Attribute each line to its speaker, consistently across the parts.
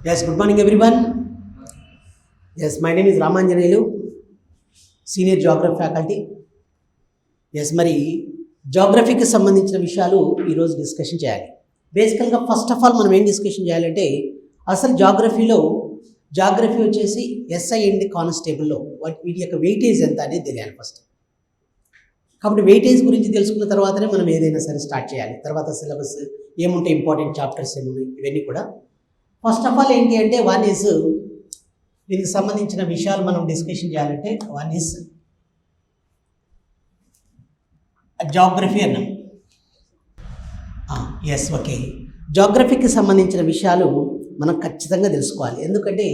Speaker 1: Yes, good morning everyone. Yes, my name is Ramanjanelu, Senior Geography Faculty. Yes, మరి జాగ్రఫీకి సంబంధించిన విషయాలు ఈరోజు discussion చేయాలి. బేసికల్గా ఫస్ట్ ఆఫ్ ఆల్ మనం ఏం డిస్కషన్ చేయాలంటే అసలు జాగ్రఫీ వచ్చేసి ఎస్ఐ అండ్ కానిస్టేబుల్లో వీటి యొక్క వెయిటేజ్ ఎంత అనేది తెలియాలి ఫస్ట్. కాబట్టి వెయిటేజ్ గురించి తెలుసుకున్న తర్వాతనే మనం ఏదైనా సరే స్టార్ట్ చేయాలి. తర్వాత సిలబస్ ఏముంటాయి, ఇంపార్టెంట్ చాప్టర్స్ ఏమున్నాయి, ఇవన్నీ కూడా. ఫస్ట్ ఆఫ్ ఆల్ ఏంటి అంటే దీనికి సంబంధించిన విషయాలు మనం డిస్కషన్ చేయాలంటే జాగ్రఫీ అన్నాం. Yes, okay. జాగ్రఫీకి సంబంధించిన విషయాలు మనం ఖచ్చితంగా తెలుసుకోవాలి. ఎందుకంటే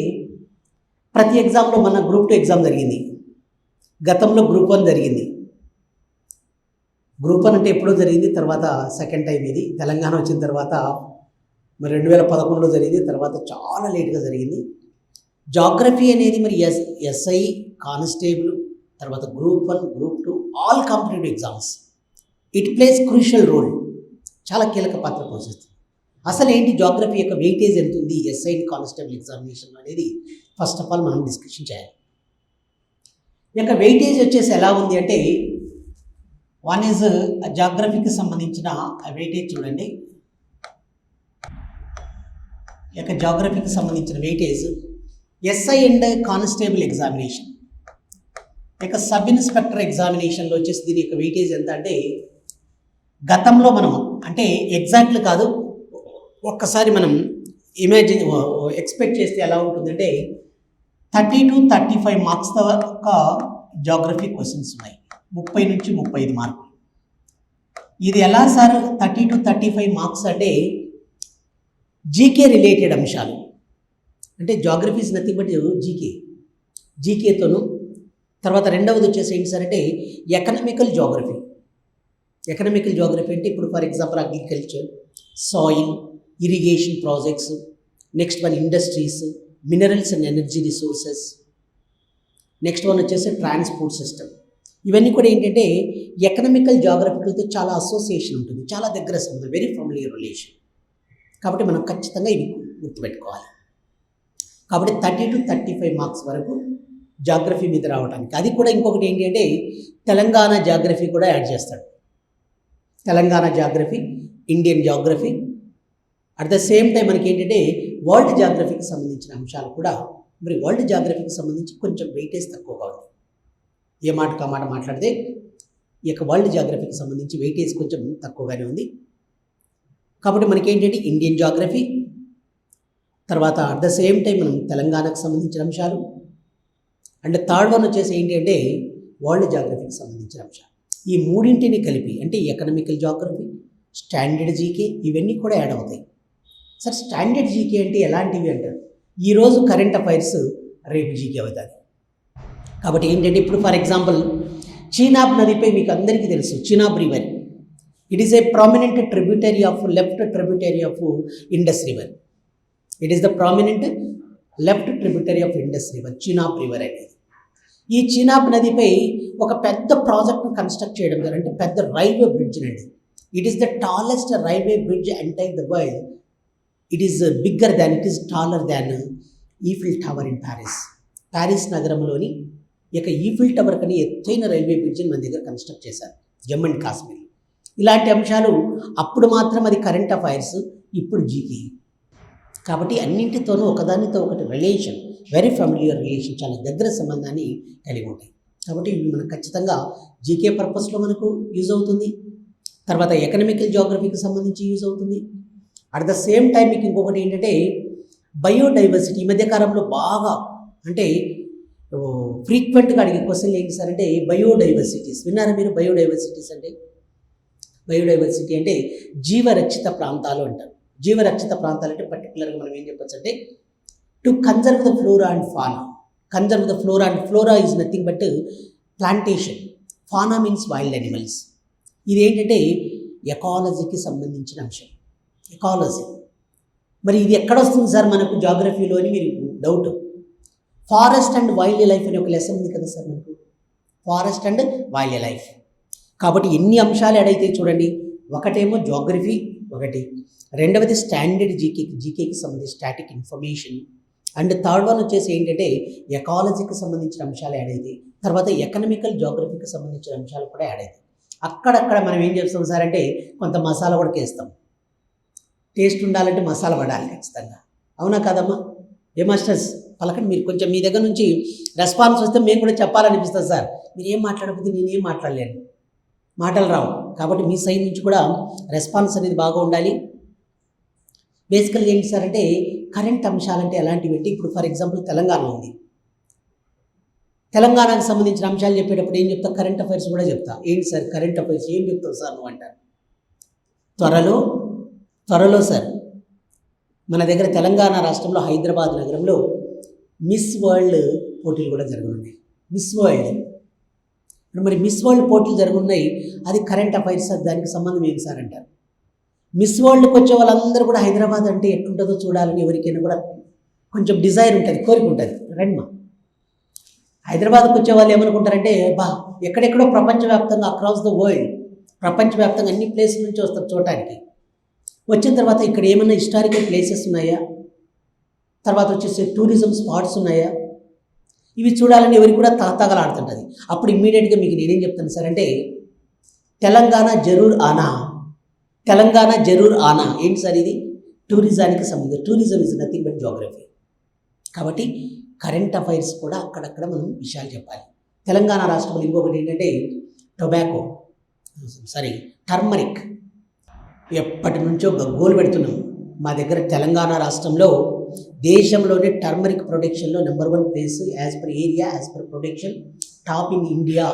Speaker 1: ప్రతి ఎగ్జామ్లో మన గ్రూప్ 2 ఎగ్జామ్ జరిగింది, గతంలో గ్రూప్ 1 జరిగింది. గ్రూప్ 1 అంటే ఎప్పుడో జరిగింది, తర్వాత సెకండ్ టైం ఇది. తెలంగాణ వచ్చిన తర్వాత మరి 2011లో జరిగింది, తర్వాత చాలా లేట్గా జరిగింది. జాగ్రఫీ అనేది మరి ఎస్ఐ, కానిస్టేబుల్, తర్వాత group 1, group 2 all competitive exams it plays crucial role, చాలా కీలక పాత్ర పోషిస్తుంది. అసలు ఏంటి జాగ్రఫీ యొక్క వెయిటేజ్ ఎంత ఉంది ఎస్ఐ కానిస్టేబుల్ ఎగ్జామినేషన్ అనేది ఫస్ట్ ఆఫ్ ఆల్ మనం డిస్కషన్ చేయాలి. ఈ యొక్క వెయిటేజ్ వచ్చేసి ఎలా ఉంది అంటే జాగ్రఫీకి సంబంధించిన వెయిటేజ్ చూడండి. ఈ యొక్క జాగ్రఫీకి సంబంధించిన weightage SI and constable examination, ఇక సబ్ ఇన్స్పెక్టర్ ఎగ్జామినేషన్లో వచ్చేసి దీని యొక్క వెయిటేజ్ ఎంత అంటే గతంలో మనం అంటే ఎగ్జాక్ట్లు కాదు, ఒక్కసారి మనం ఎక్స్పెక్ట్ చేస్తే ఎలా ఉంటుందంటే 30 to 35 మార్క్స్ దాకా జాగ్రఫీ క్వశ్చన్స్ ఉన్నాయి, 30 నుంచి 35 మార్కులు. ఇది ఎలా సార్ 30 to 35 మార్క్స్ అంటే జీకే రిలేటెడ్ అంశాలు, అంటే జాగ్రఫీ ఇస్ నథింగ్ బట్ జీకేతోను. తర్వాత రెండవది వచ్చేసి ఏంటి సార్ అంటే ఎకనామికల్ జాగ్రఫీ అంటే ఇప్పుడు for example agriculture, soil, irrigation projects, next one industries, minerals and energy resources, next one వచ్చేసి ట్రాన్స్పోర్ట్ సిస్టమ్. ఇవన్నీ కూడా ఏంటంటే ఎకనామికల్ జాగ్రఫీలతో చాలా అసోసియేషన్ ఉంటుంది, చాలా దగ్గర సంబంధం, వెరీ ఫెమిలియర్ రిలేషన్. కాబట్టి మనం ఖచ్చితంగా ఇవి గుర్తుపెట్టుకోవాలి. కాబట్టి 30 to 35 మార్క్స్ వరకు జాగ్రఫీ మీద రావడానికి. అది కూడా ఇంకొకటి ఏంటి అంటే తెలంగాణ జాగ్రఫీ కూడా యాడ్ చేస్తాడు. Telangana geography, Indian geography, at the same time మనకి ఏంటంటే వరల్డ్ జాగ్రఫీకి సంబంధించిన అంశాలు కూడా. మరి వరల్డ్ జాగ్రఫీకి సంబంధించి కొంచెం వెయిటేజ్ తక్కువగా ఉంది. ఏ మాట మాట మాట్లాడితే ఈ యొక్క వరల్డ్ జాగ్రఫీకి సంబంధించి వెయిటేజ్ కొంచెం తక్కువగానే ఉంది. కాబట్టి మనకి ఏంటంటే ఇండియన్ జాగ్రఫీ, తర్వాత అట్ ద సేమ్ టైం మనం తెలంగాణకు సంబంధించిన అంశాలు, అండ్ థర్డ్ వన్ వచ్చేసి ఏంటి అంటే వరల్డ్ జాగ్రఫీకి సంబంధించిన అంశాలు. ఈ మూడింటిని కలిపి అంటే ఎకనామికల్ జాగ్రఫీ, స్టాండర్డ్ జీకే, ఇవన్నీ కూడా యాడ్ అవుతాయి. సార్ స్టాండర్డ్ జీకే అంటే ఎలాంటివి అంటారు? ఈరోజు కరెంట్ అఫైర్స్, రేపు జీకే అవుతుంది. కాబట్టి ఏంటంటే ఇప్పుడు ఫర్ ఎగ్జాంపుల్ చీనాబ్ నదిపై మీకు అందరికీ తెలుసు, Chenab river. It is a prominent tributary of left tributary of Indus river. It is the prominent left tributary of Indus river, Chenab river అనేది. ఈ చీనాబ్ నదిపై ఒక పెద్ద ప్రాజెక్ట్ను కన్స్ట్రక్ట్ చేయడం జరిగింది, అంటే పెద్ద రైల్వే బ్రిడ్జ్ అండి. It is the tallest railway bridge entire the world. It is bigger than, it is taller than Eiffel tower in Paris నగరంలోని ఇక ఈఫిల్ టవర్ కని ఎత్తైన రైల్వే బ్రిడ్జ్ని మన దగ్గర కన్స్ట్రక్ట్ చేశారు, జమ్మూ అండ్ కాశ్మీర్. ఇలాంటి అంశాలు అప్పుడు మాత్రం అది కరెంట్ అఫైర్స్, ఇప్పుడు జీకే. కాబట్టి అన్నింటితోనూ ఒకదానితో ఒకటి రిలేషన్, వెరీ ఫ్యామిలియర్ రిలేషన్, చాలా దగ్గర సంబంధాన్ని కలిగి ఉంటాయి. కాబట్టి ఇవి మనకు ఖచ్చితంగా జీకే పర్పస్లో మనకు యూజ్ అవుతుంది. తర్వాత ఎకనామికల్ జాగ్రఫీకి సంబంధించి యూజ్ అవుతుంది. అట్ ద సేమ్ టైం మీకు ఇంకొకటి ఏంటంటే బయోడైవర్సిటీ. ఈ మధ్యకాలంలో బాగా అంటే ఫ్రీక్వెంట్గా అడిగే క్వశ్చన్లు ఏంటి సార్ అంటే బయోడైవర్సిటీస్. విన్నారా మీరు? బయోడైవర్సిటీస్ అంటే బయోడైవర్సిటీ అంటే జీవరక్షిత ప్రాంతాలు అంటారు. జీవరక్షిత ప్రాంతాలు అంటే పర్టికులర్గా మనం ఏం చెప్పచ్చు అంటే to conserve the flora and fauna. Conserve the flora and flora is nothing but plantation, fauna means wild animals. ఇది ఏంటంటే ఎకాలజీకి సంబంధించిన అంశం, ఎకాలజీ. మరి ఇది ఎక్కడ వస్తుంది సార్ మనకు జాగ్రఫీలో అని మీరు doubt. Forest and wild life అనే ఒక లెసన్ ఉంది కదా సార్ మనకు, ఫారెస్ట్ అండ్ వైల్డ్ లైఫ్. కాబట్టి ఎన్ని అంశాలు ఎడైతే చూడండి, ఒకటేమో జాగ్రఫీ, ఒకటి రెండవది స్టాండర్డ్ జీకేకి సంబంధించి static information. And third one వచ్చేసి ఏంటంటే ఎకాలజీకి సంబంధించిన అంశాలు యాడ్ అయ్యాయి. తర్వాత ఎకనామికల్ జోగ్రఫీకి సంబంధించిన అంశాలు కూడా యాడ్ అయ్యాయి. అక్కడక్కడ మనం ఏం చేస్తాం సార్ అంటే కొంత మసాలా కూడా వేస్తాం. టేస్ట్ ఉండాలంటే మసాలా పడాలి ఖచ్చితంగా. అవునా కాదమ్మా? ఏ మాస్టర్స్ పలకండి. మీరు కొంచెం మీ దగ్గర నుంచి రెస్పాన్స్ వస్తే మేము కూడా చెప్పాలనిపిస్తుంది సార్. మీరు ఏం మాట్లాడకపోతే నేనేం మాట్లాడలేను, మాటలు రావు. కాబట్టి మీ సైడ్ నుంచి కూడా రెస్పాన్స్ అనేది బాగా ఉండాలి. బేసికల్గా ఏంటి సార్ అంటే కరెంట్ అంశాలంటే ఎలాంటివి అంటే ఇప్పుడు ఫర్ ఎగ్జాంపుల్ తెలంగాణ ఉంది. తెలంగాణకు సంబంధించిన అంశాలు చెప్పేటప్పుడు ఏం చెప్తా? కరెంట్ అఫైర్స్ కూడా చెప్తా. ఏంటి సార్ కరెంట్ అఫైర్స్ ఏం చెప్తావు సార్ నువ్వు అంటారు. త్వరలో సార్ మన దగ్గర తెలంగాణ రాష్ట్రంలో హైదరాబాద్ నగరంలో మిస్ వరల్డ్ పోటీలు కూడా జరగనున్నాయి. మిస్ వరల్డ్ మరి మిస్ వరల్డ్ పోటీలు జరుగున్నాయి. అది కరెంట్ అఫైర్స్ సార్. దానికి సంబంధం ఏం సార్ అంటారు. మిస్ వరల్డ్కి వచ్చే వాళ్ళందరూ కూడా హైదరాబాద్ అంటే ఎట్లుంటుందో చూడాలని ఎవరికైనా కూడా కొంచెం డిజైర్ ఉంటుంది, కోరిక ఉంటుంది. రండిమా, హైదరాబాద్కి వచ్చే వాళ్ళు ఏమనుకుంటారంటే ఎక్కడెక్కడో ప్రపంచవ్యాప్తంగా అక్రాస్ ద వరల్డ్, ప్రపంచవ్యాప్తంగా అన్ని ప్లేసుల నుంచి వస్తారు చూడటానికి. వచ్చిన తర్వాత ఇక్కడ ఏమైనా హిస్టారికల్ ప్లేసెస్ ఉన్నాయా, తర్వాత వచ్చేసి టూరిజం స్పాట్స్ ఉన్నాయా, ఇవి చూడాలని ఎవరికి కూడా తగలాడుతుంటుంది. అప్పుడు ఇమ్మీడియట్గా మీకు నేనేం చెప్తాను సార్ అంటే తెలంగాణ జరూర్ ఆనా. ఏంటి సార్ ఇది? టూరిజానికి సంబంధించి. Tourism is nothing but geography. కాబట్టి కరెంట్ అఫైర్స్ కూడా అక్కడక్కడ మనం విషయాలు చెప్పాలి. తెలంగాణ రాష్ట్రంలో ఇంకొకటి ఏంటంటే టర్మరిక్. ఎప్పటి నుంచో గగ్గోలు పెడుతున్నాం. మా దగ్గర తెలంగాణ రాష్ట్రంలో దేశంలోనే టర్మరిక్ ప్రొడక్షన్లో number 1 place, as per area, as per production, top in India.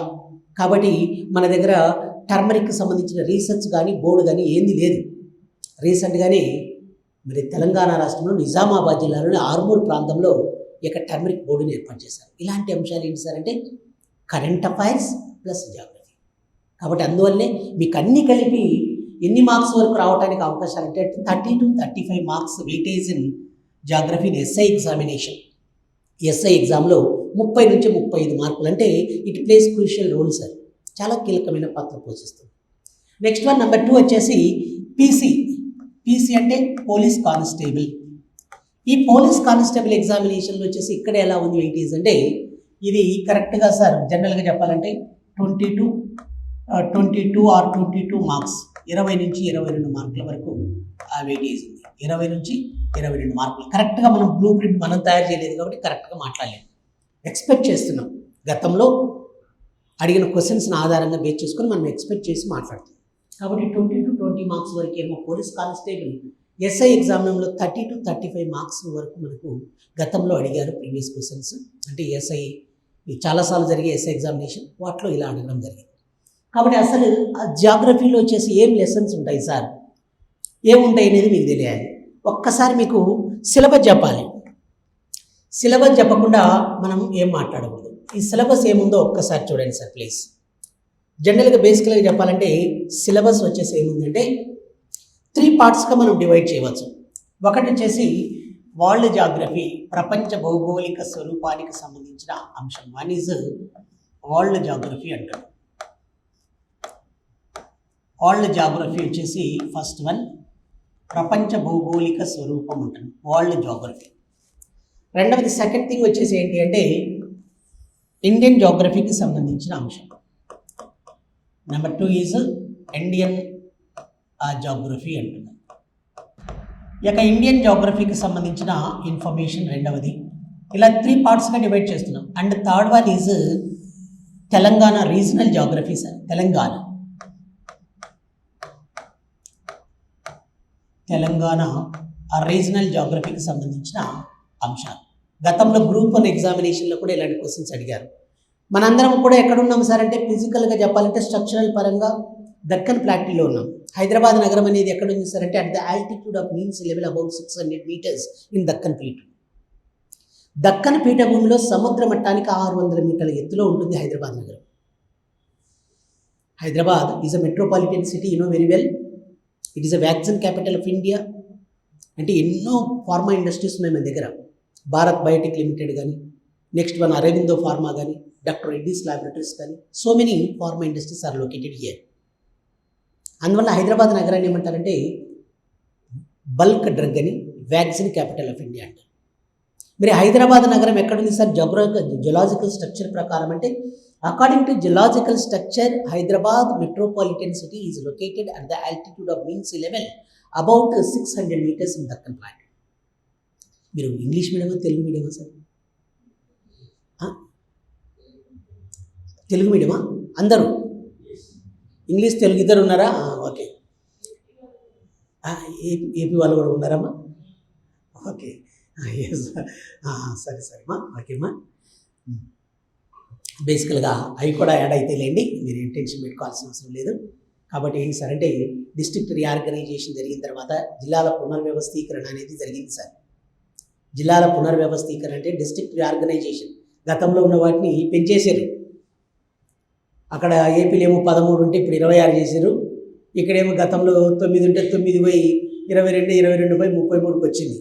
Speaker 1: కాబట్టి మన దగ్గర టర్మరిక్కి సంబంధించిన రీసెర్చ్ కానీ బోర్డు కానీ ఏంది లేదు. రీసెంట్గానే మరి తెలంగాణ రాష్ట్రంలో నిజామాబాద్ జిల్లాలోని ఆర్మూర్ ప్రాంతంలో ఇక టర్మరిక్ బోర్డుని ఏర్పాటు చేశారు. ఇలాంటి అంశాలు ఏంటి సార్ అంటే కరెంట్ అఫైర్స్ ప్లస్ జాగ్రఫీ. కాబట్టి అందువల్లే మీకు అన్నీ కలిపి ఎన్ని మార్క్స్ వరకు రావడానికి అవకాశాలు అంటే 30 to 35 marks weightage in geography in SI examination. SI ఎగ్జామ్లో 30 నుంచి 35 మార్కులు అంటే it plays crucial role sir. చాలా కీలకమైన పాత్ర పోషిస్తుంది. నెక్స్ట్ వన్ నెంబర్ 2 వచ్చేసి పీసీ అంటే పోలీస్ కానిస్టేబుల్. ఈ పోలీస్ కానిస్టేబుల్ ఎగ్జామినేషన్లో వచ్చేసి ఇక్కడ ఎలా ఉంది వెయిటేజ్ అంటే ఇది కరెక్ట్గా సార్ జనరల్గా చెప్పాలంటే 22 ఆర్ 22 మార్క్స్, 20 నుంచి 22 మార్కుల వరకు ఆ వెయిటేజ్ ఉంది. 20 నుంచి 22 మార్కులు. కరెక్ట్గా మనం బ్లూ ప్రింట్ మనం తయారు చేయలేదు కాబట్టి కరెక్ట్గా మాట్లాడలేము. ఎక్స్పెక్ట్ చేస్తున్నాం. గతంలో అడిగిన క్వశ్చన్స్ని ఆధారంగా బేస్ చేసుకొని మనం ఎక్స్పెక్ట్ చేసి మాట్లాడుతున్నాం. కాబట్టి 20 to 20 మార్క్స్ వరకు ఏమో పోలీస్ కానిస్టేబుల్. ఎస్ఐ ఎగ్జామినేషన్లో 30 to 35 మార్క్స్ వరకు మనకు గతంలో అడిగారు ప్రీవియస్ క్వశ్చన్స్. అంటే ఎస్ఐ చాలాసార్లు జరిగే ఎస్ఐ ఎగ్జామినేషన్ వాటిలో ఇలా అడగడం జరిగింది. కాబట్టి అసలు ఆ జాగ్రఫీలో వచ్చేసి ఏం లెసన్స్ ఉంటాయి సార్, ఏముంటాయి అనేది మీకు తెలియాలి. ఒక్కసారి మీకు సిలబస్ చెప్పాలి. సిలబస్ చెప్పకుండా మనం ఏం మాట్లాడకూడదు. ఈ సిలబస్ ఏముందో ఒక్కసారి చూడండి సార్ ప్లీజ్. జనరల్గా బేసికల్గా చెప్పాలంటే సిలబస్ వచ్చేసి ఏముందంటే 3 పార్ట్స్గా మనం డివైడ్ చేయవచ్చు. ఒకటి వచ్చేసి వరల్డ్ జాగ్రఫీ, ప్రపంచ భౌగోళిక స్వరూపానికి సంబంధించిన అంశం. 1 ఈజ్ వరల్డ్ జాగ్రఫీ అంటారు. వరల్డ్ జాగ్రఫీ వచ్చేసి ఫస్ట్ వన్ ప్రపంచ భౌగోళిక స్వరూపం ఉంటుంది, వరల్డ్ జాగ్రఫీ. రెండవది సెకండ్ థింగ్ వచ్చేసి ఏంటి అంటే ఇండియన్ జాగ్రఫీకి సంబంధించిన అంశం. నెంబర్ 2 ఈజ్ ఇండియన్ జాగ్రఫీ అంటున్నాం. ఇక ఇండియన్ జాగ్రఫీకి సంబంధించిన ఇన్ఫర్మేషన్ రెండవది. ఇలా 3 పార్ట్స్గా డివైడ్ చేస్తున్నాం. And third one is Telangana regional geography sir. Telangana regional జాగ్రఫీకి సంబంధించిన అంశాలు. గతంలో గ్రూప్ 1 ఎగ్జామినేషన్లో కూడా ఇలాంటి క్వశ్చన్స్ అడిగారు. మనందరం కూడా ఎక్కడున్నాం సార్ అంటే ఫిజికల్గా చెప్పాలంటే స్ట్రక్చరల్ పరంగా దక్కన్ ప్లాటీలో ఉన్నాం. హైదరాబాద్ నగరం అనేది ఎక్కడ ఉంది సార్ అంటే at the altitude of mean sea level about 600 meters in Deccan plateau. Deccan పీఠభూమిలో సముద్ర మట్టానికి 600 మీటర్ల ఎత్తులో ఉంటుంది హైదరాబాద్ నగరం. Hyderabad is a metropolitan city, you know very well. It is a vaccine capital of India. అంటే ఎన్నో ఫార్మా ఇండస్ట్రీస్ ఉన్నాయి మన దగ్గర. భారత్ బయోటెక్ లిమిటెడ్ కానీ, నెక్స్ట్ వన్ అరవిందో ఫార్మా కానీ, డాక్టర్ రెడ్డీస్ ల్యాబొరేటరీస్ కానీ, so many pharma industries are located here. అందువల్ల హైదరాబాద్ నగరాన్ని ఏమంటారంటే బల్క్ డ్రగ్ అని, వ్యాక్సిన్ క్యాపిటల్ ఆఫ్ ఇండియా అంటారు. మరి హైదరాబాద్ నగరం ఎక్కడుంది సార్ జియోలాజికల్ స్ట్రక్చర్ ప్రకారం అంటే, according to geological structure Hyderabad metropolitan city is located at the altitude of mean sea level about 600 meters in Deccan plot. మీరు ఇంగ్లీష్ మీడియమా తెలుగు మీడియమా సార్? తెలుగు మీడియమా అందరూ? ఇంగ్లీష్ తెలుగు ఇద్దరు ఉన్నారా? ఓకే. ఏపీ వాళ్ళు కూడా ఉన్నారమ్మా? Okay, yes. సరే సరేమ్మా, ఓకేమ్మా. బేసికల్గా అవి కూడా యాడ్ అయితే లేండి, మీరు ఏం టెన్షన్ పెట్టుకోవాల్సిన అవసరం లేదు. కాబట్టి ఏంటి సార్ అంటే, డిస్ట్రిక్ట్ రీఆర్గనైజేషన్ జరిగిన తర్వాత జిల్లాల పునర్వ్యవస్థీకరణ అనేది జరిగింది సార్. జిల్లాల పునర్వ్యవస్థీకరణ అంటే డిస్ట్రిక్ట్ రీఆర్గనైజేషన్. గతంలో ఉన్న వాటిని పెంచేశారు. అక్కడ ఏపీలో ఏమో 13 ఉంటే ఇప్పుడు 26 చేశారు. ఇక్కడేమో గతంలో 9 ఉంటే 9 పోయి 22 పోయి 33కి వచ్చింది.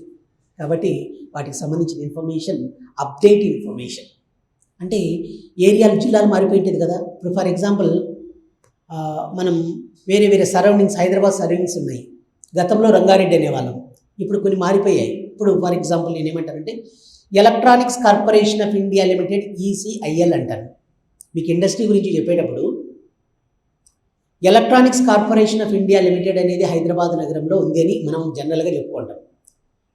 Speaker 1: కాబట్టి వాటికి సంబంధించిన ఇన్ఫర్మేషన్, అప్డేట్ ఇన్ఫర్మేషన్ అంటే ఏరియాలు, జిల్లాలు మారిపోయింది కదా. ఇప్పుడు ఫర్ ఎగ్జాంపుల్ మనం వేరే వేరే సరౌండింగ్స్, హైదరాబాద్ సరౌండింగ్స్ ఉన్నాయి. గతంలో రంగారెడ్డి అనేవాళ్ళం, ఇప్పుడు కొన్ని మారిపోయాయి. ఇప్పుడు ఫర్ ఎగ్జాంపుల్ నేను ఏమంటానంటే, Electronics Corporation of India Limited ECIL అంటాను. మీకు ఇండస్ట్రీ గురించి చెప్పేటప్పుడు Electronics Corporation of India Limited అనేది హైదరాబాద్ నగరంలో ఉంది అని మనం జనరల్గా చెప్పుకుంటాం.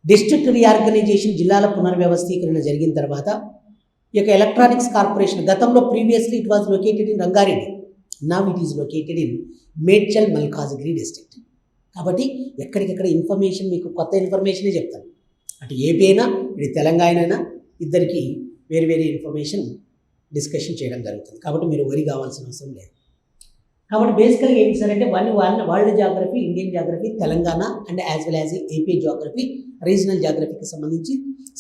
Speaker 1: డిస్ట్రిక్ట్ రీఆర్గనైజేషన్, జిల్లాల పునర్వ్యవస్థీకరణ జరిగిన తర్వాత ఈ యొక్క ఎలక్ట్రానిక్స్ కార్పొరేషన్ గతంలో previously it was located in Rangareddy, now it is located in Medchal Malkajgiri district. కాబట్టి ఎక్కడికెక్కడ ఇన్ఫర్మేషన్, మీకు కొత్త ఇన్ఫర్మేషనే చెప్తాను. అటు ఏపీ అయినా ఇటు తెలంగాణ అయినా ఇద్దరికి వేరు వేరే ఇన్ఫర్మేషన్ డిస్కషన్ చేయడం జరుగుతుంది. కాబట్టి మీరు వరి కావాల్సిన అవసరం లేదు. కాబట్టి బేసికల్గా ఏంటి సార్ అంటే, world geography, Indian geography, Telangana and as well as AP geography, regional జాగ్రఫీకి సంబంధించి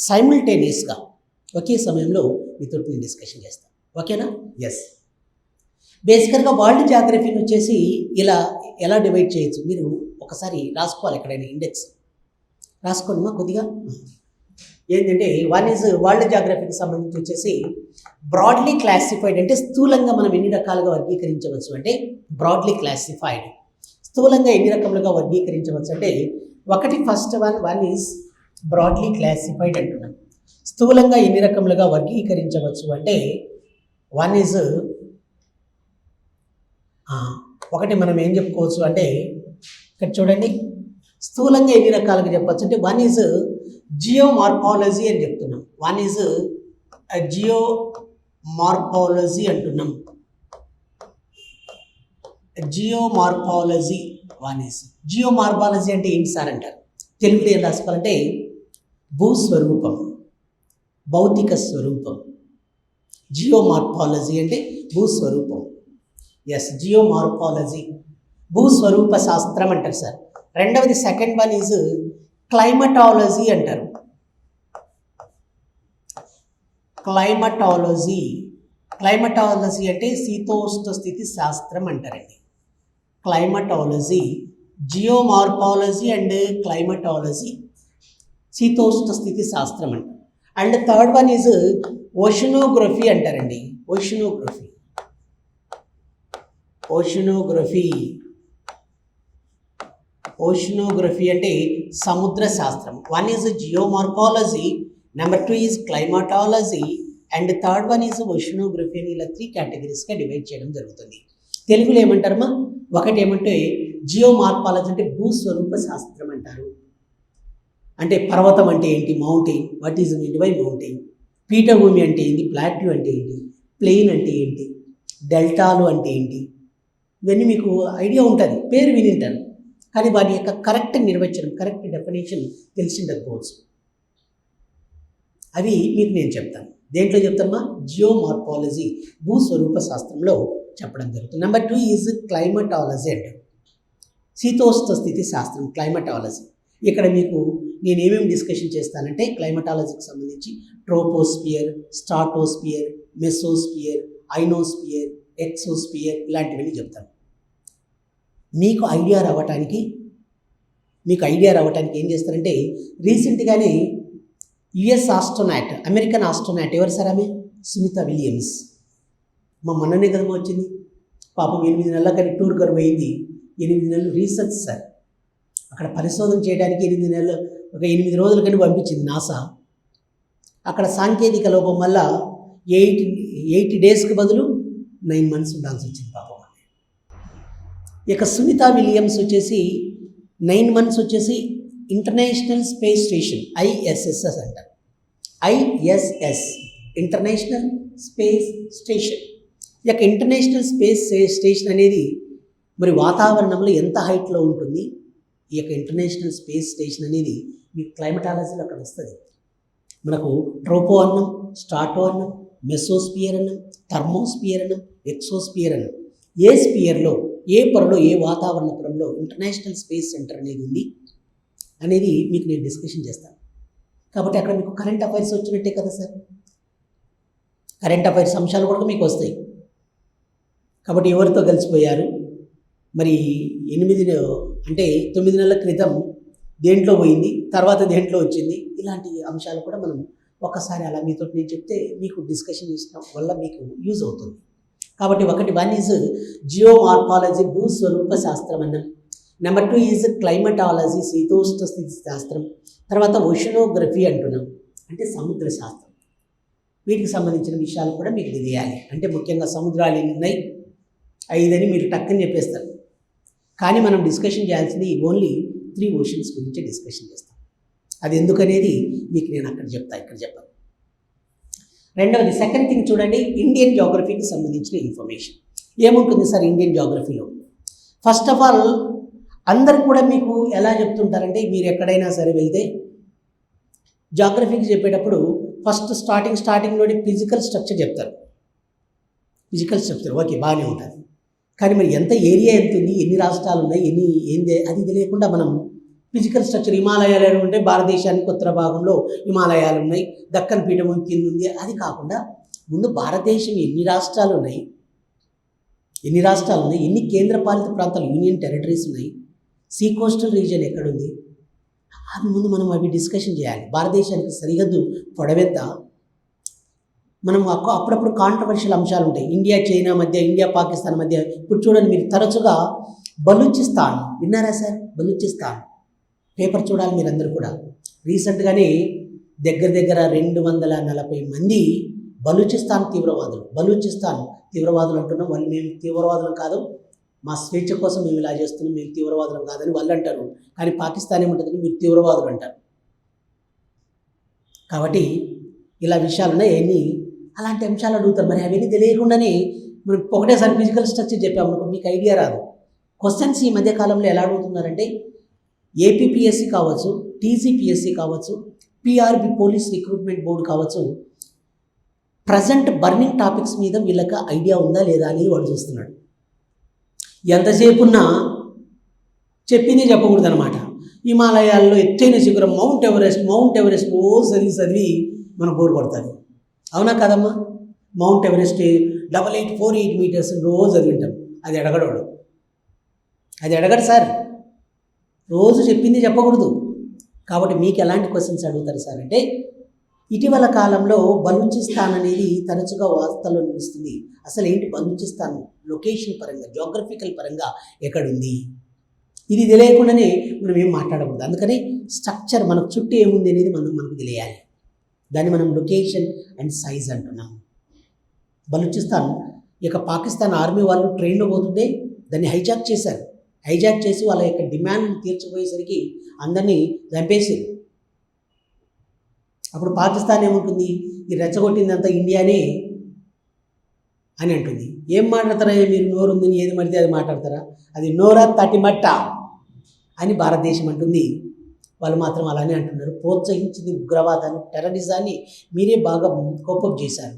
Speaker 1: సైమిల్టేనియస్గా ఒకే సమయంలో మీతో నేను డిస్కషన్ చేస్తాను. ఓకేనా? ఎస్. బేసికల్గా వరల్డ్ జాగ్రఫీని వచ్చేసి ఎలా డివైడ్ చేయొచ్చు మీరు ఒకసారి రాసుకోవాలి. ఎక్కడైనా ఇండెక్స్ రాసుకోండి కొద్దిగా. ఏంటంటే వన్ ఈజ్ వరల్డ్ జాగ్రఫీకి సంబంధించి వచ్చేసి బ్రాడ్లీ క్లాసిఫైడ్ అంటే స్థూలంగా మనం ఎన్ని రకాలుగా వర్గీకరించవచ్చు అంటే, బ్రాడ్లీ క్లాసిఫైడ్ స్థూలంగా ఎన్ని రకాలుగా వర్గీకరించవచ్చు అంటే, ఒకటి first one is broadly classified అంటున్నాం. స్థూలంగా ఎన్ని రకములుగా వర్గీకరించవచ్చు అంటే, వన్ ఈజ్ ఒకటి మనం ఏం చెప్పుకోవచ్చు అంటే, ఇక్కడ చూడండి, స్థూలంగా ఎన్ని రకాలుగా చెప్పచ్చు అంటే, వన్ ఈజ్ జియోమార్ఫాలజీ అని చెప్తున్నాం. వన్ ఈజ్ జియోమార్ఫాలజీ అంటున్నాం. Geomorphology one is. జియోమార్ఫాలజీ అంటే ఏంటి సార్ అంటారు. తెలుగులో ఏం రాసుకోవాలంటే, భూస్వరూపం, భౌతిక స్వరూపం. జియోమార్ఫాలజీ అంటే భూస్వరూపం. ఎస్, జియోమార్ఫాలజీ భూస్వరూప శాస్త్రం అంటారు సార్. రెండవది సెకండ్ వన్ ఈజ్ క్లైమటాలజీ అంటారు. క్లైమటాలజీ అంటే శీతోష్ణ స్థితి శాస్త్రం అంటారండి. క్లైమటాలజీ, జియోమార్ఫాలజీ అండ్ క్లైమటాలజీ శీతోష్ణ స్థితి శాస్త్రం అంటారు. And third one is oceanography అంటారండి. ఓషనోగ్రఫీ అంటే సముద్ర శాస్త్రం. One is geomorphology, number 2 is climatology and third one is oceanography అని ఇలా 3 కేటగిరీస్గా డివైడ్ చేయడం జరుగుతుంది. తెలుగులో ఏమంటారమ్మా? ఒకటి ఏమంటే జియోమార్ఫాలజీ అంటే భూస్వరూప శాస్త్రం అంటారు. అంటే పర్వతం అంటే ఏంటి, mountain, what is mean by mountain. పీఠభూమి అంటే ఏంటి, ప్లాట్యూ అంటే ఏంటి, ప్లెయిన్ అంటే ఏంటి, డెల్టాలు అంటే ఏంటి, ఇవన్నీ మీకు ఐడియా ఉంటుంది, పేరు వినింటారు. కానీ వాటి యొక్క కరెక్ట్ నిర్వచనం, కరెక్ట్ డెఫినేషన్ తెలిసి ఉండకపోవచ్చు. అవి మీకు నేను చెప్తాను. దేంట్లో చెప్తామా? జియోమార్ఫాలజీ, భూస్వరూప శాస్త్రంలో చెప్పడం జరుగుతుంది. నెంబర్ 2 ఈజ్ క్లైమటాలజీ అంటారు. శీతోష్ణ స్థితి శాస్త్రం, క్లైమటాలజీ. ఇక్కడ మీకు నేను ఏమేమి డిస్కషన్ చేస్తానంటే, క్లైమటాలజీకి సంబంధించి troposphere, stratosphere, mesosphere, ionosphere, exosphere ఇలాంటివన్నీ చెప్తాను. మీకు ఐడియా రావటానికి ఏం చేస్తారంటే, రీసెంట్గానే యుఎస్ ఆస్ట్రోనాట్, అమెరికన్ ఆస్ట్రోనాట్, ఎవరు సార్ ఆమె? సునీత విలియమ్స్. మొన్ననే కదమ్మా వచ్చింది. పాపం 8 నెలల కానీ టూర్ కరు పోయింది. 8 నెలలు రీసెర్చ్ సార్. అక్కడ పరిశోధన చేయడానికి 8 రోజుల కంటే పంపించింది నాసా. అక్కడ సాంకేతిక లోపం వల్ల 80 డేస్కి బదులు 9 months ఉండాల్సి వచ్చింది పాపం. ఇక సునీత విలియమ్స్ వచ్చేసి 9 months వచ్చేసి ఇంటర్నేషనల్ స్పేస్ స్టేషన్ ISS అంటారు. ISS international space station. ఈ యొక్క ఇంటర్నేషనల్ స్పేస్ స్టేషన్ అనేది మరి వాతావరణంలో ఎంత హైట్లో ఉంటుంది. ఈ యొక్క ఇంటర్నేషనల్ స్పేస్ స్టేషన్ అనేది మీకు క్లైమటాలజీలో అక్కడ వస్తుంది. మనకు ట్రోపో అన్నం, స్ట్రాటో అన్నం, మెసోస్పియర్ అన్నం, థర్మోస్పియర్ అన్నం, ఎక్సోస్పియర్ అన్నం. ఏ స్పియర్లో, ఏ పొరలో, ఏ వాతావరణ పొరలో ఇంటర్నేషనల్ స్పేస్ సెంటర్ అనేది ఉంది అనేది మీకు నేను డిస్కషన్ చేస్తాను. కాబట్టి అక్కడ మీకు కరెంట్ అఫైర్స్ వచ్చినట్టే కదా సార్. కరెంట్ అఫైర్స్ అంశాలు కూడా మీకు వస్తాయి. కాబట్టి ఎవరితో కలిసిపోయారు, మరి 9 నెలల క్రితం దేంట్లో పోయింది, తర్వాత దేంట్లో వచ్చింది, ఇలాంటి అంశాలు కూడా మనం ఒక్కసారి అలా మీతో నేను చెప్తే మీకు డిస్కషన్ చేసిన వల్ల మీకు యూజ్ అవుతుంది. కాబట్టి 1 ఈజ్ జియోమార్ఫాలజీ, భూస్వరూప శాస్త్రం అన్నాం. నెంబర్ 2 ఈజ్ క్లైమటాలజీ, శీతోష్ణ స్థితి శాస్త్రం. తర్వాత ఓషనోగ్రఫీ అంటున్నాం, అంటే సముద్ర శాస్త్రం. వీటికి సంబంధించిన విషయాలు కూడా మీకు తెలియాలి. అంటే ముఖ్యంగా సముద్రాలు ఎన్ని ఉన్నాయి 5 అని మీరు టక్కని చెప్పేస్తారు. కానీ మనం డిస్కషన్ చేయాల్సింది ఓన్లీ 3 ఓషన్స్ గురించి డిస్కషన్ చేస్తాం. అది ఎందుకనేది మీకు నేను అక్కడ చెప్తాను, ఇక్కడ చెప్పాను. రెండవది, సెకండ్ థింగ్ చూడండి, ఇండియన్ జాగ్రఫీకి సంబంధించిన ఇన్ఫర్మేషన్ ఏముంటుంది సార్ ఇండియన్ జాగ్రఫీలో. ఫస్ట్ ఆఫ్ ఆల్ అందరు కూడా మీకు ఎలా చెప్తుంటారంటే, మీరు ఎక్కడైనా సరే వెళ్తే జాగ్రఫీకి చెప్పేటప్పుడు ఫస్ట్ స్టార్టింగ్లోని ఫిజికల్ స్ట్రక్చర్ చెప్తారు. ఫిజికల్ స్ట్రక్చర్ ఓకే బాగానే ఉంటుంది. కానీ మరి ఎంత ఏరియా ఎంత ఉంది, ఎన్ని రాష్ట్రాలు ఉన్నాయి, ఏంది అది తెలియకుండా మనం ఫిజికల్ స్ట్రక్చర్, హిమాలయాలు ఉంటే భారతదేశానికి ఉత్తర భాగంలో హిమాలయాలు ఉన్నాయి, దక్కన్ పీఠభూమి కింద ఉంది, అది కాకుండా ముందు భారతదేశం ఎన్ని రాష్ట్రాలు ఉన్నాయి, ఎన్ని కేంద్రపాలిత ప్రాంతాలు, యూనియన్ టెరిటరీస్ ఉన్నాయి, సీ కోస్టల్ రీజియన్ ఎక్కడుంది, అది ముందు మనం అవి డిస్కషన్ చేయాలి. భారతదేశానికి సరిహద్దు పొడవెంత, మనం అప్పుడప్పుడు కాంట్రవర్షియల్ అంశాలు ఉంటాయి. ఇండియా చైనా మధ్య, ఇండియా పాకిస్తాన్ మధ్య. ఇప్పుడు చూడండి, మీరు తరచుగా బలూచిస్తాన్ విన్నారా సార్? బలూచిస్తాన్ పేపర్ చూడాలి మీరందరూ కూడా. రీసెంట్గానే దగ్గర 240 మంది బలూచిస్తాన్ తీవ్రవాదులు అంటున్నాం. వాళ్ళు మేము తీవ్రవాదులం కాదు, మా స్వేచ్ఛ కోసం మేము ఇలా చేస్తున్నాం, మేము తీవ్రవాదులం కాదని వాళ్ళు అంటారు. కానీ పాకిస్తాన్ ఏముంటుందని మీరు తీవ్రవాదులు అంటారు. కాబట్టి ఇలా విషయాలు ఉన్నాయి, అలాంటి అంశాలు అడుగుతారు. మరి అవన్నీ తెలియకుండానే మనం ఒకటేసారి ఫిజికల్ స్ట్రక్చర్ చెప్పామనుకో మీకు ఐడియా రాదు. క్వశ్చన్స్ ఈ మధ్య కాలంలో ఎలా అడుగుతున్నారంటే, ఏపీపీఎస్సీ కావచ్చు, టీజీపీఎస్సీ కావచ్చు, పిఆర్బి పోలీస్ రిక్రూట్మెంట్ బోర్డు కావచ్చు, ప్రజెంట్ బర్నింగ్ టాపిక్స్ మీద వీళ్ళకి ఐడియా ఉందా లేదా అనేది వాడు చూస్తున్నాడు. ఎంతసేపు ఉన్నా చెప్పింది చెప్పకూడదు అనమాట. హిమాలయాల్లో ఎత్తైన శిఖరం మౌంట్ ఎవరెస్ట్ రోజు చదివి మనం బోర్ కొడుతుంది. అవునా కదమ్మా? మౌంట్ ఎవరెస్ట్ 8848 meters రోజు చదివింటాం. అది అడగడు సార్, రోజు చెప్పింది చెప్పకూడదు. కాబట్టి మీకు ఎలాంటి క్వశ్చన్స్ అడుగుతారు సార్ అంటే, ఇటీవల కాలంలో బలూచిస్తాన్ అనేది తరచుగా వార్తల్లో నిలుస్తుంది. అసలు ఏంటి బలూచిస్తాన్ లొకేషన్ పరంగా, జాగ్రఫికల్ పరంగా ఎక్కడుంది, ఇది తెలియకుండానే మనం ఏం మాట్లాడకూడదు. అందుకని స్ట్రక్చర్ మనకు చుట్టూ ఏముంది అనేది మనకు తెలియాలి. దాన్ని మనం లొకేషన్ అండ్ సైజ్ అంటున్నాం. బలూచిస్తాన్ ఇక పాకిస్తాన్ ఆర్మీ వాళ్ళు ట్రైన్లో పోతుంటే దాన్ని హైజాక్ చేసి వాళ్ళ యొక్క డిమాండ్ని తీర్చిపోయేసరికి అందరినీ చంపేసారు. అప్పుడు పాకిస్తాన్ ఏముంటుంది, ఈ రెచ్చగొట్టిందంతా ఇండియానే అని అంటుంది. ఏం మాట్లాడతారా మీరు? నోరు ఉందని ఏది మడితే అది మాట్లాడతారా? అది నోరా తటిమట్ట అని భారతదేశం అంటుంది. వాళ్ళు మాత్రం అలానే అంటున్నారు. ప్రోత్సహించింది ఉగ్రవాదాన్ని, టెర్రరిజాన్ని మీరే బాగా కోపప్ చేశారు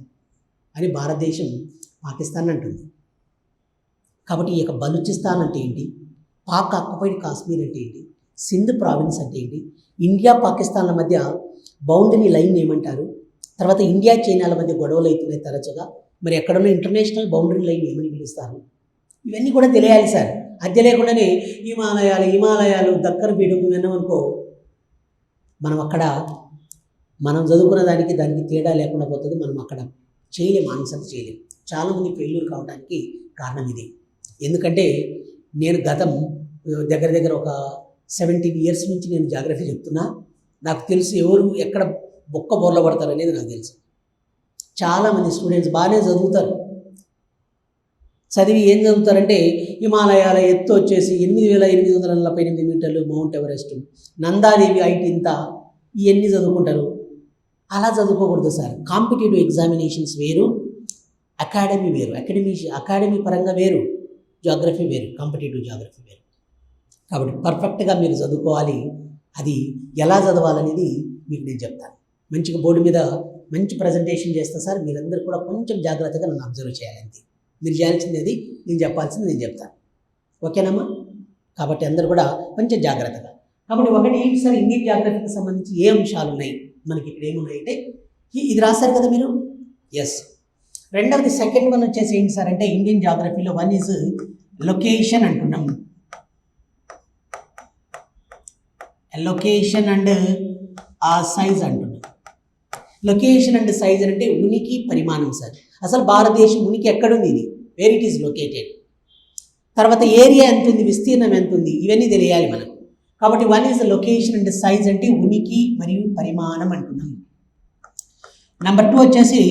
Speaker 1: అని భారతదేశం పాకిస్తాన్ అంటుంది. కాబట్టి ఈ యొక్క బలూచిస్తాన్ అంటే ఏంటి, పాక్ ఆక్యుపైడ్ కాశ్మీర్ అంటే ఏంటి, సింధ్ ప్రావిన్స్ అంటే ఏంటి, ఇండియా పాకిస్తాన్ల మధ్య బౌండరీ లైన్ ఏమంటారు, తర్వాత ఇండియా చైనాల మధ్య గొడవలు అవుతున్నాయి తరచుగా, మరి ఎక్కడున్న ఇంటర్నేషనల్ బౌండరీ లైన్ ఏమని పిలుస్తారు, ఇవన్నీ కూడా తెలియాలి సార్. అది తెలియకుండానే హిమాలయాలు దక్కన్ పీఠభూమి విన్నామనుకో, మనం చదువుకున్న దానికి తేడా లేకుండా పోతుంది. మనం అక్కడ ఆన్సర్ చేయలేం. చాలామంది ఫెయిల్యూర్ కావడానికి కారణం ఇది. ఎందుకంటే నేను దగ్గర ఒక 17 years నుంచి నేను జాగ్రఫీ చెప్తున్నా. నాకు తెలుసు ఎవరు ఎక్కడ బొక్క బొర్ల పడతారు అనేది నాకు తెలుసు. చాలామంది స్టూడెంట్స్ బాగానే చదువుతారు. చదివి ఏం చదువుతారంటే హిమాలయాల ఎత్తు వచ్చేసి 8,848 మీటర్లు మౌంట్ ఎవరెస్ట్, నందాదేవి హైట్ ఇంత, ఇవన్నీ చదువుకుంటారు. అలా చదువుకోకూడదు సార్. కాంపిటేటివ్ ఎగ్జామినేషన్స్ వేరు, అకాడమీ వేరు. అకాడమీ పరంగా వేరు, జాగ్రఫీ వేరు, కాంపిటేటివ్ జాగ్రఫీ వేరు. కాబట్టి పర్ఫెక్ట్గా మీరు చదువుకోవాలి. అది ఎలా చదవాలనేది మీకు నేను చెప్తాను. మంచిగా బోర్డు మీద మంచి ప్రజెంటేషన్ చేస్తా సార్. మీరందరూ కూడా కొంచెం జాగ్రత్తగా నన్ను అబ్జర్వ్ చేయాలంతే. మీరు చేయాల్సింది అది, నేను చెప్పాల్సింది నేను చెప్తాను. ఓకేనమ్మా? కాబట్టి అందరూ కూడా కొంచెం జాగ్రత్తగా. కాబట్టి ఒకటి ఏంటి సార్, ఇండియన్ జాగ్రఫీకి సంబంధించి ఏ అంశాలు ఉన్నాయి మనకి ఇక్కడ ఏమున్నాయంటే ఇది రాశారు కదా మీరు. ఎస్. రెండవది సెకండ్ వన్ వచ్చేసి ఏంటి సార్ అంటే ఇండియన్ జాగ్రఫీలో వన్ ఈజ్ లొకేషన్ అంటున్నాం. లొకేషన్ అండ్ సైజ్ అంటున్నాం. లొకేషన్ అండ్ సైజ్ అంటే ఉనికి, పరిమాణం సార్. అసలు భారతదేశం ఉనికి ఎక్కడుంది, ఇది వేర్ ఇట్ ఈస్ లొకేటెడ్. తర్వాత ఏరియా ఎంత ఉంది, విస్తీర్ణం ఎంత ఉంది, ఇవన్నీ తెలియాలి మనకు. కాబట్టి one is location and size అంటే ఉనికి మరియు పరిమాణం అంటున్నాం. నెంబర్ 2 వచ్చేసి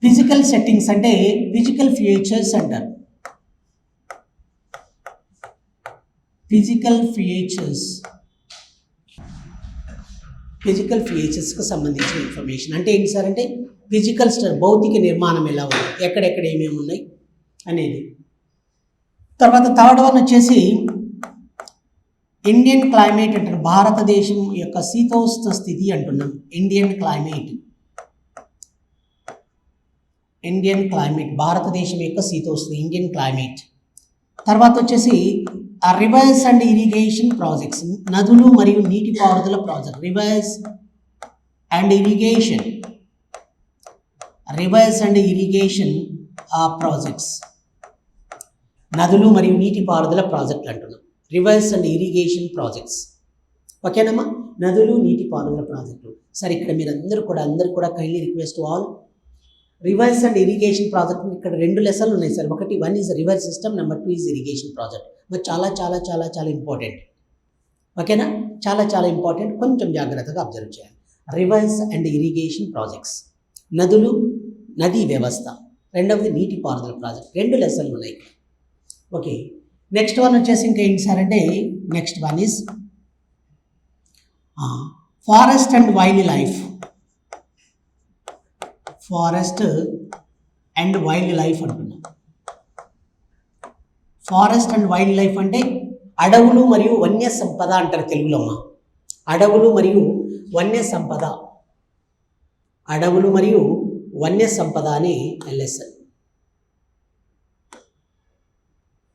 Speaker 1: ఫిజికల్ సెట్టింగ్స్ అంటే ఫిజికల్ ఫీచర్స్ అంటారు. ఫిజికల్ ఫీచర్స్కి సంబంధించిన ఇన్ఫర్మేషన్ అంటే ఏంటి సార్ అంటే ఫిజికల్ భౌతిక నిర్మాణం ఎలా ఉంది, ఎక్కడెక్కడ ఏమేమి ఉన్నాయి అనేది. తర్వాత థర్డ్ వన్ వచ్చేసి ఇండియన్ క్లైమేట్ అంటారు. భారతదేశం యొక్క శీతోష్ణ స్థితి అంటున్నాం. ఇండియన్ క్లైమేట్ భారతదేశం యొక్క శీతోష్ణ, ఇండియన్ క్లైమేట్. తర్వాత వచ్చేసి రివర్స్ అండ్ ఇరిగేషన్ ప్రాజెక్ట్స్, నదులు మరియు నీటిపారుదల project. Reverse and irrigation projects, నదులు మరియు నీటిపారుదల ప్రాజెక్టులు అంటున్నాం. Reverse and irrigation projects. ఓకేనమ్మా? నదులు, నీటిపారుదల ప్రాజెక్టులు. సరే, ఇక్కడ మీరు అందరూ కూడా kindly request all reverse and irrigation project. ఇక్కడ 2 లెసన్లు ఉన్నాయి సార్. ఒకటి one is river system, number 2 is irrigation project. మరి చాలా చాలా చాలా చాలా ఇంపార్టెంట్. ఓకేనా? చాలా చాలా ఇంపార్టెంట్. కొంచెం జాగ్రత్తగా అబ్జర్వ్ చేయాలి. రివర్స్ అండ్ ఇరిగేషన్ ప్రాజెక్ట్స్, నదులు, నదీ వ్యవస్థ. రెండవది నీటిపారుదల ప్రాజెక్ట్. 2 లెసన్లు ఉన్నాయి. ఓకే, నెక్స్ట్ వన్ వచ్చేసి ఇంకా ఏంటి సార్ అంటే next one is forest and wild life. Forest and wild life అంటున్నాం. ఫారెస్ట్ అండ్ వైల్డ్ లైఫ్ అంటే అడవులు మరియు వన్య సంపద అంటారు తెలుగులో అమ్మ. అడవులు మరియు వన్య సంపద, అడవులు మరియు వన్య సంపద అని లెసన్.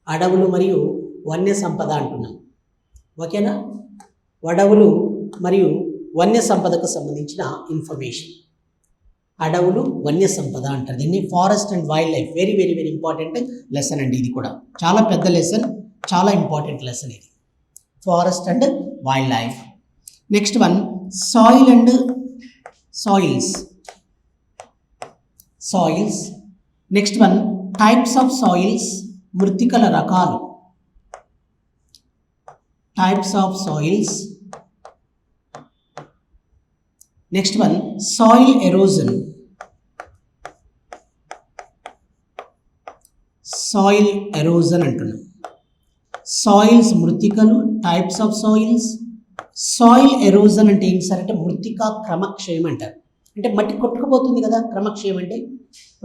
Speaker 1: అడవులు మరియు వన్య సంపద అంటున్నాం. ఓకేనా? అడవులు మరియు వన్య సంపదకు సంబంధించిన ఇన్ఫర్మేషన్. అడవులు, వన్య సంపద అంటారు దీన్ని. Forest and wildlife very very very important lesson అండి. ఇది కూడా చాలా పెద్ద లెసన్, చాలా ఇంపార్టెంట్ లెసన్ ఇది. Forest and wildlife. Next one soil and soils. Next one types of soils, మృత్తికల రకాలు. Types of soils. Next one soil erosion. Soil erosion అంటున్నాం. సాయిల్స్ మృత్తికలు, types of soils. Soil erosion అంటే ఏంటి sir అంటే మృత్తికా క్రమక్షయం అంటారు. అంటే మట్టి కొట్టుకుపోతుంది కదా, క్రమక్షయం అంటే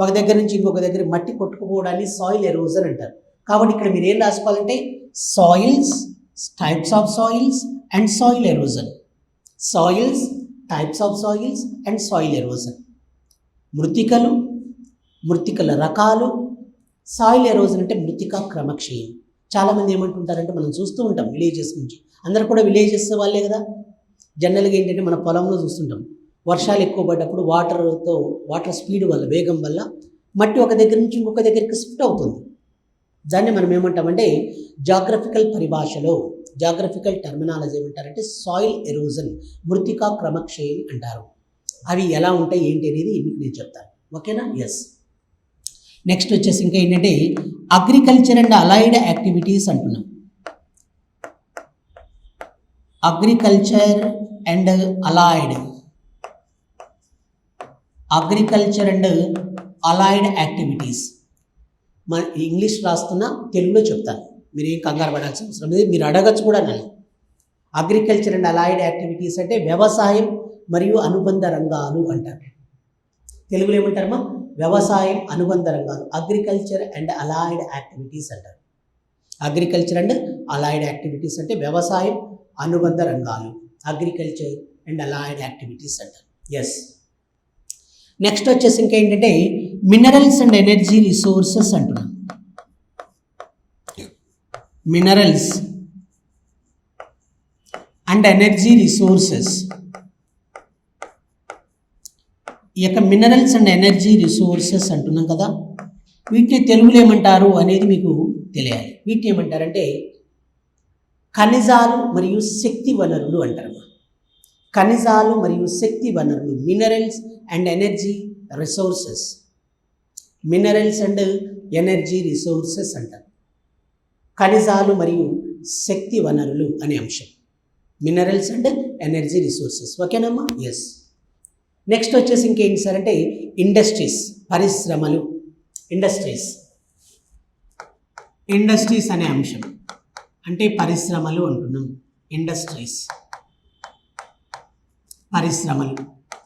Speaker 1: ఒక దగ్గర నుంచి ఇంకొక దగ్గర మట్టి కొట్టుకుపోవడాన్ని సాయిల్ ఎరోజన్ అంటారు. కాబట్టి ఇక్కడ మీరు ఏం రాసుకోవాలంటే soils, types of soils and soil erosion. Soils, types of soils and soil erosion. మృత్తికలు, మృత్తికల రకాలు. సాయిల్ ఎరోజన్ అంటే మృత్తికా క్రమక్షయం. చాలామంది ఏమంటుంటారంటే మనం చూస్తూ ఉంటాం విలేజెస్ నుంచి, అందరు కూడా విలేజెస్ వాళ్ళే కదా. జనరల్గా ఏంటంటే మన పొలంలో చూస్తుంటాం, వర్షాలు ఎక్కువ పడ్డప్పుడు వాటర్ స్పీడ్ వల్ల, వేగం వల్ల మట్టి ఒక దగ్గర నుంచి ఇంకొక దగ్గరికి షిఫ్ట్ అవుతుంది. దాన్ని మనం ఏమంటామంటే జాగ్రఫికల్ పరిభాషలో, జాగ్రఫికల్ టర్మినాలజీ ఏమంటారంటే సాయిల్ ఎరోజన్, మృత్తికా క్రమక్షయం అంటారు. అవి ఎలా ఉంటాయి ఏంటి అనేది మీకు నేను చెప్తాను. ఓకేనా? ఎస్. నెక్స్ట్ వచ్చేసి ఇంకా ఏంటంటే అగ్రికల్చర్ అండ్ అలైడ్ యాక్టివిటీస్ అంటున్నాం. Agriculture and allied activities. మన ఇంగ్లీష్ రాస్తున్నా తెలుగులో చెప్తాను, మీరు ఏం కంగారు పడాల్సిన అవసరం లేదు, మీరు అడగచ్చు కూడా నన్ను. అగ్రికల్చర్ అండ్ అలైడ్ యాక్టివిటీస్ అంటే వ్యవసాయం మరియు అనుబంధ రంగాలు అంటారు. తెలుగులో ఏమంటారమ్మా? వ్యవసాయం అనుబంధ రంగాలు, అగ్రికల్చర్ అండ్ అలైడ్ యాక్టివిటీస్ అంటారు. అగ్రికల్చర్ అండ్ అలైడ్ యాక్టివిటీస్ అంటే వ్యవసాయం అనుబంధ రంగాలు, అగ్రికల్చర్ అండ్ అలైడ్ యాక్టివిటీస్ అంటారు. ఎస్. నెక్స్ట్ వచ్చేసి ఇంకేంటంటే మినరల్స్ అండ్ ఎనర్జీ రిసోర్సెస్ అంటున్నాం. Minerals and energy resources. ఈ యొక్క మినరల్స్ అండ్ ఎనర్జీ రిసోర్సెస్ అంటున్నాం కదా, వీటిని తెలుగులో ఏమంటారు అనేది మీకు తెలియాలి. వీటిని ఏమంటారంటే ఖనిజాలు మరియు శక్తి వనరులు అంటారు. ఖనిజాలు మరియు శక్తి వనరులు, minerals and energy resources. Minerals and energy resources అంటారు. ఖనిజాలు మరియు శక్తి వనరులు అనే అంశం, మినరల్స్ అండ్ ఎనర్జీ రిసోర్సెస్. ఓకేనమ్మా? ఎస్. నెక్స్ట్ వచ్చేసి ఇంకేంటి సార్ అంటే ఇండస్ట్రీస్, పరిశ్రమలు. ఇండస్ట్రీస్ అనే అంశం అంటే పరిశ్రమలు అంటున్నాం. ఇండస్ట్రీస్, పరిశ్రమలు.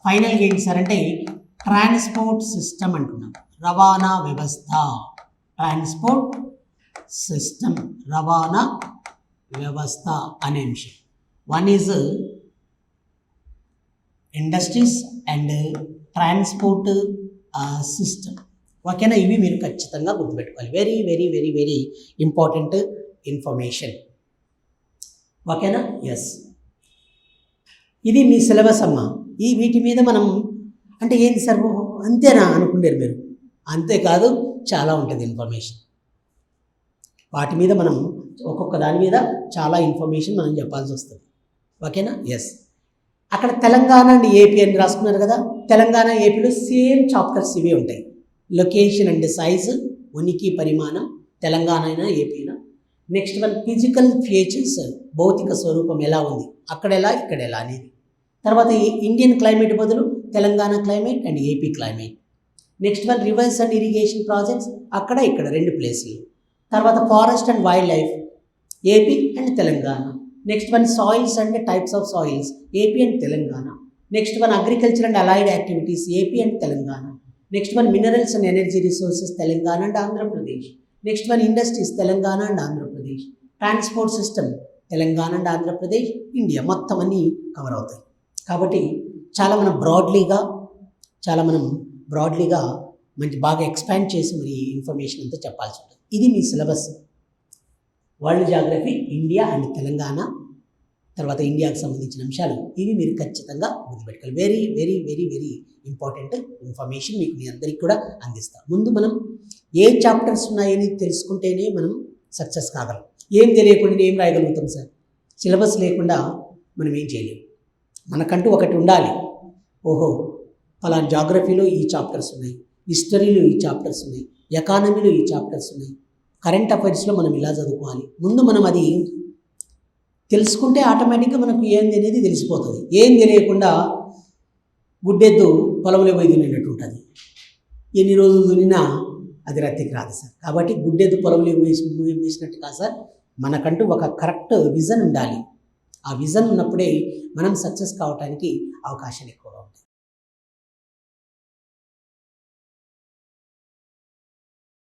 Speaker 1: ఫైనల్గా ఏంటి సార్ అంటే ట్రాన్స్పోర్ట్ సిస్టమ్ అంటున్నాం, రవాణా వ్యవస్థ. ట్రాన్స్పోర్ట్ సిస్టమ్, రవాణా వ్యవస్థ అనే అంశం. One is industries and transport system. ఓకేనా? ఇవి మీరు ఖచ్చితంగా గుర్తుపెట్టుకోవాలి. Very very very very important information. ఓకేనా? ఎస్. ఇది మీ సిలబస్ అమ్మా. వీటి మీద మనం అంటే ఏంటి సార్ అంతేనా అనుకుంటారు మీరు. అంతేకాదు, చాలా ఉంటుంది ఇన్ఫర్మేషన్. వాటి మీద మనం ఒక్కొక్క దాని మీద చాలా ఇన్ఫర్మేషన్ మనం చెప్పాల్సి వస్తుంది. ఓకేనా? ఎస్. అక్కడ తెలంగాణ అండ్ ఏపీ అని రాసుకున్నారు కదా, తెలంగాణ ఏపీలో సేమ్ చాప్టర్స్ ఇవే ఉంటాయి. లొకేషన్ అండ్ సైజ్, ఉనికి పరిమాణం, తెలంగాణ అయినా ఏపీ అయినా. నెక్స్ట్ వన్ ఫిజికల్ ఫీచర్స్, భౌతిక స్వరూపం ఎలా ఉంది, అక్కడ ఎలా ఇక్కడ ఎలా అనేది. తర్వాత ఇండియన్ క్లైమేట్ బదులు Telangana climate and AP climate. Next one reverse and irrigation projects, అక్కడ ఇక్కడ రెండు ప్లేసులు. తర్వాత forest and wild life, AP and Telangana. Next one soils and types of soils, AP and Telangana. Next one agriculture and allied activities, AP and Telangana. Next one minerals and energy resources, Telangana and Andhra Pradesh. Next one industries, Telangana and Andhra Pradesh. Transport system, Telangana and Andhra Pradesh, India. మొత్తం అన్నీ cover అవుతాయి. కాబట్టి చాలా మనం బ్రాడ్లీగా మంచి బాగా expand చేసి మరి ఇన్ఫర్మేషన్ అంతా చెప్పాల్సి ఉంటుంది. ఇది మీ syllabus. World geography, India and Telangana, తర్వాత ఇండియాకి సంబంధించిన అంశాలు ఇవి మీరు ఖచ్చితంగా గుర్తుపెట్టుకోవాలి. Very very very very important information మీకు మీ అందరికీ కూడా అందిస్తాం. ముందు మనం ఏ చాప్టర్స్ ఉన్నాయని తెలుసుకుంటేనే మనం సక్సెస్ కాగలం. ఏం తెలియకుండా ఏం రాయగలుగుతాం సార్? సిలబస్ లేకుండా మనం ఏం చేయలేము. మనకంటూ ఒకటి ఉండాలి. ఓహో, ఫలానా జాగ్రఫీలో ఈ చాప్టర్స్ ఉన్నాయి, హిస్టరీలో ఈ చాప్టర్స్ ఉన్నాయి, ఎకానమీలో ఈ చాప్టర్స్ ఉన్నాయి, కరెంట్ అఫైర్స్లో మనం ఇలా చదువుకోవాలి. ముందు మనం అది తెలుసుకుంటే ఆటోమేటిక్గా మనకు ఏంది అనేది తెలిసిపోతుంది. ఏం తెలియకుండా గుడ్డెద్దు పొలంలో పోయి దున్నినట్టు ఉంటుంది. ఎన్ని రోజులు దున్నినా అది రత్తికి రాదు సార్. కాబట్టి గుడ్డెద్దు పొలంలో వేసినట్టు కాదు సార్, మనకంటూ ఒక కరెక్ట్ విజన్ ఉండాలి. ఆ విజన్ ఉన్నప్పుడే మనం సక్సెస్ కావడానికి అవకాశాలు ఎక్కువ.